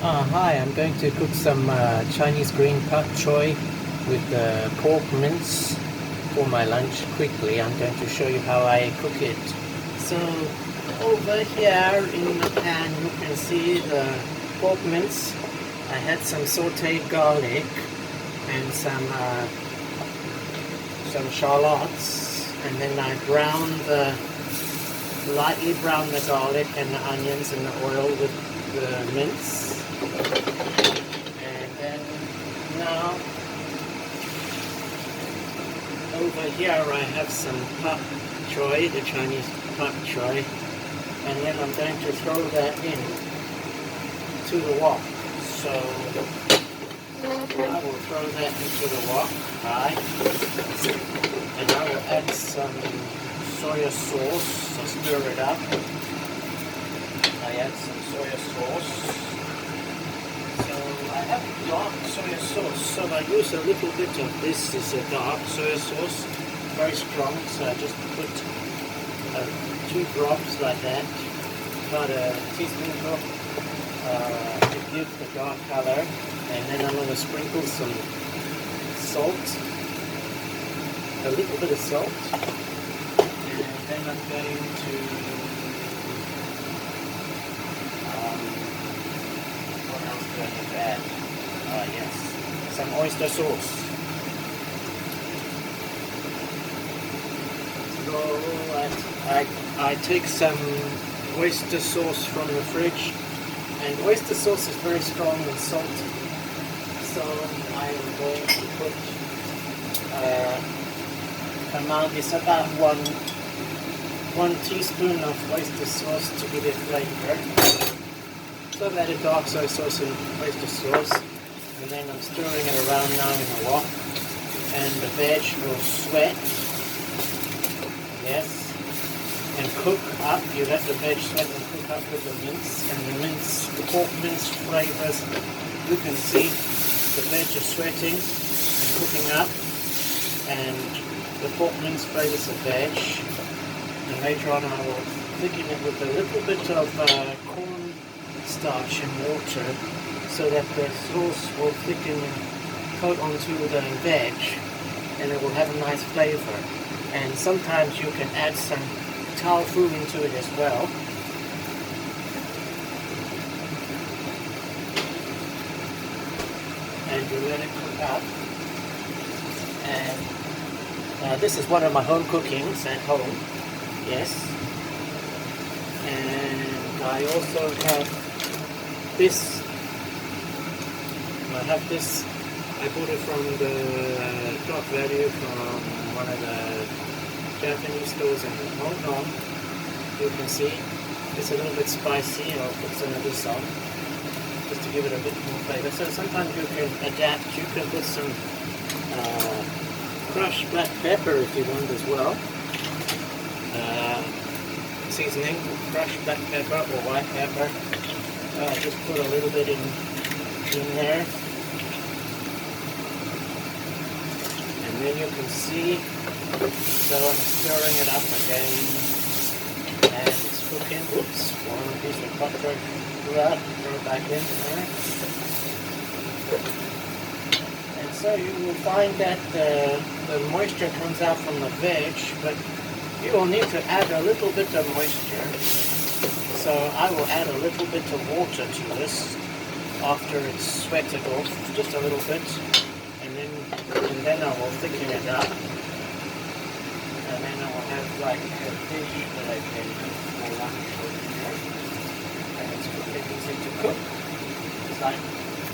Hi, I'm going to cook some Chinese green pak choy with pork mince for my lunch quickly. I'm going to show you how I cook it. So over here in the pan you can see the pork mince. I had some sauteed garlic and some shallots, and then I lightly browned the garlic and the onions in the oil with the mince. And then now over here I have some pak choy, the Chinese pak choy, and then I'm going to throw that in to the wok. So I will throw that into the wok, right? And I will add some soya sauce to stir it up. I add some soya sauce. So I have dark soya sauce, so I use a little bit of this. Is a dark soya sauce, very strong, so I just put 2 drops like that, about a teaspoonful to give the dark color, and then I'm going to sprinkle some salt, a little bit of salt, and then I'm going to what else do I need to add? Yes, some oyster sauce. So I take some oyster sauce from the fridge, and oyster sauce is very strong and salty. So I am going to put amount is about one teaspoon of oyster sauce to give it flavor. So I've added dark soy sauce and oyster sauce, and then I'm stirring it around now in a wok, and the veg will sweat, yes, and cook up. You let the veg sweat and cook up with the mince, and the pork mince flavors. You can see the veg is sweating and cooking up, and the pork mince flavors the veg, and later on I will thicken it with a little bit of corn starch and water, so that the sauce will thicken and coat onto the veg, and it will have a nice flavor. And sometimes you can add some tofu into it as well. And you let it cook up. And this is one of my home cookings at home, yes. And I also have this. I have this. I bought it from the top value from one of the Japanese stores in Hong Kong. You can see it's a little bit spicy. I'll put some of this on just to give it a bit more flavor. So sometimes you can adapt. You can put some crushed black pepper if you want as well. Seasoning, crushed black pepper or white pepper. Just put a little bit in there. And then you can see, so I'm stirring it up again, and it's cooking. Oops, one piece of butter throw it back in there. And so you will find that the moisture comes out from the veg, but you will need to add a little bit of moisture. So I will add a little bit of water to this after it's sweated off, just a little bit, and then I will thicken it up, and then I will have like a dish that I can cook for lunch over here, and it's quickly easy to cook.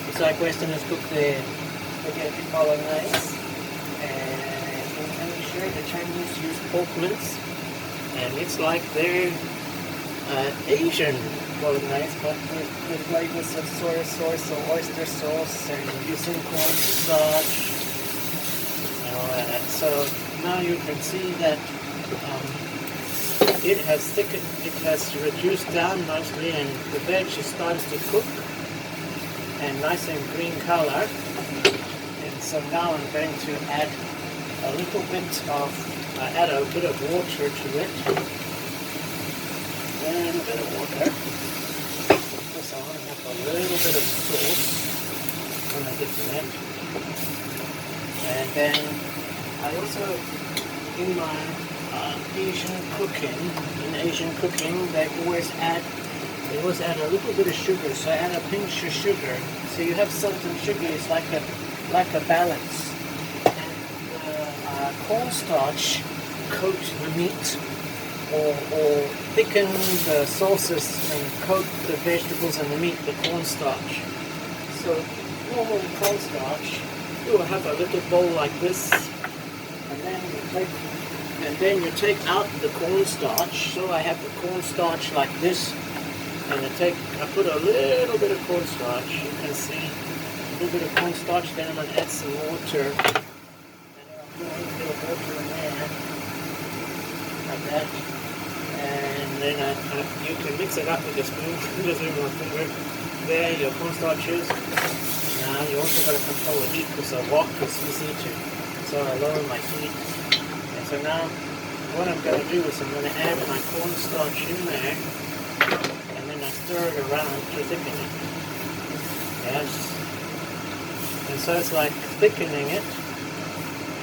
It's like Westerners cook their spaghetti bolognese, and in Asia the Chinese use pork mince, and it's like their Asian bolognese, but with the flavors of soy sauce or oyster sauce and using cornstarch and all that. So now you can see that it has thickened, it has reduced down nicely, and the veg is starting to cook and nice and green color. And so now I'm going to add a little bit of, add a bit of water to it. And a bit of water. This I want to have a little bit of sauce when I get to it. And then I also, in my Asian cooking, they always add a little bit of sugar. So I add a pinch of sugar. So you have salt and sugar. It's like a balance. And the cornstarch coat the meat or thicken the sauces and coat the vegetables and the meat with cornstarch. So normal cornstarch, you will have a little bowl like this, and then you take out the cornstarch. So I have the cornstarch like this, and I put a little bit of cornstarch. You can see a little bit of cornstarch. Then I'm going to add some water, and I'll put a little bit of water in there, like that. And then you can mix it up with a spoon, using my finger. There, your cornstarch is. Now you also got to control the heat because the wok is easy to. So I lower my heat. And so now what I'm going to do is I'm going to add my cornstarch in there, and then I stir it around to thicken it. Yes. And so it's like thickening it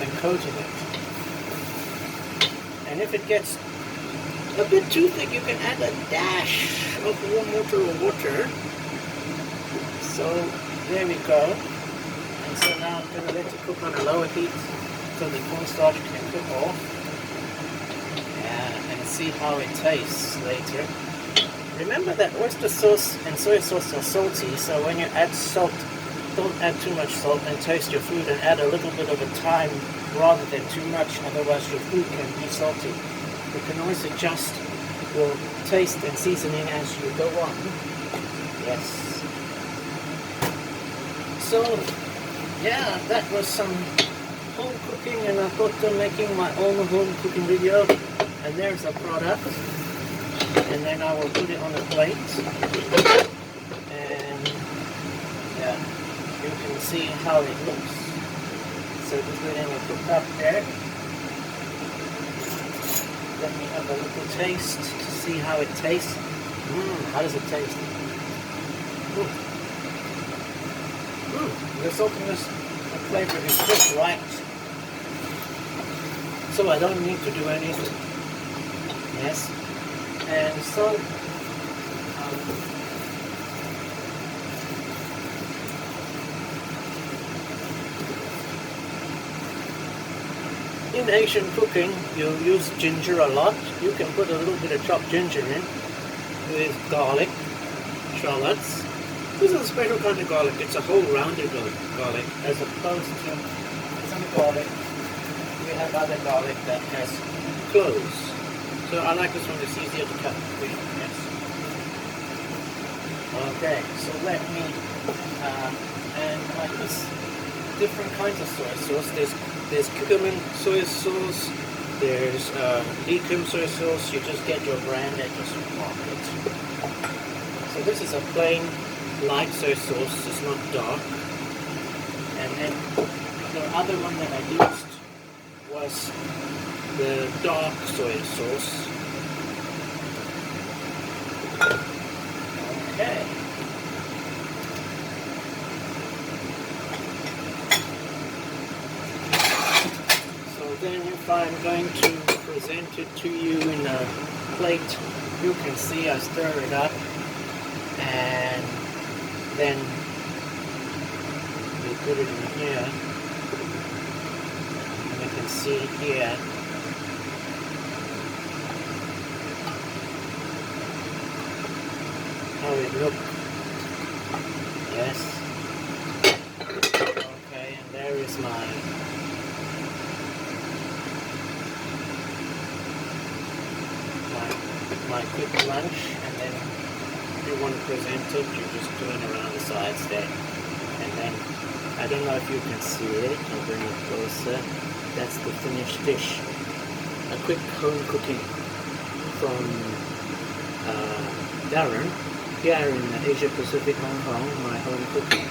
and coating it. And if it gets a bit too thick, you can add a dash of warm water or water. So there we go. And so now I'm going to let it cook on a lower heat so the cornstarch can cook off. Yeah, and see how it tastes later. Remember that oyster sauce and soy sauce are salty, so when you add salt, don't add too much salt, and taste your food and add a little bit of a thyme rather than too much, otherwise your food can be salty. You can always adjust your taste and seasoning as you go on. Yes. So, yeah, that was some home cooking, and I thought of making my own home cooking video. And there's a product. And then I will put it on a plate. And, yeah, you can see how it looks. So this way then we'll put up there. Let me have a little taste to see how it tastes. How does it taste? The saltiness and flavor is just right. So I don't need to do anything. Yes. And so in Asian cooking, you use ginger a lot. You can put a little bit of chopped ginger in with garlic, shallots. This is a special kind of garlic. It's a whole rounded garlic, as opposed to some garlic. We have other garlic that has cloves. So I like this one. It's easier to cut. Yes. Okay. So let me and I use different kinds of soy sauce. There's cumin soy sauce, there's Ecom soy sauce. You just get your brand at your supermarket. So this is a plain light soy sauce, it's not dark. And then the other one that I used was the dark soy sauce. Okay. Then if I'm going to present it to you in a plate, you can see I stir it up, and then we put it in here, and you can see here how it looks. Yes. Okay, and there is my quick lunch, and then if you want to present it, you just turn around the sides there, and then I don't know if you can see it. I'll bring it closer. That's the finished dish. A quick home cooking from Darren here in Asia Pacific, Hong Kong. My home cooking.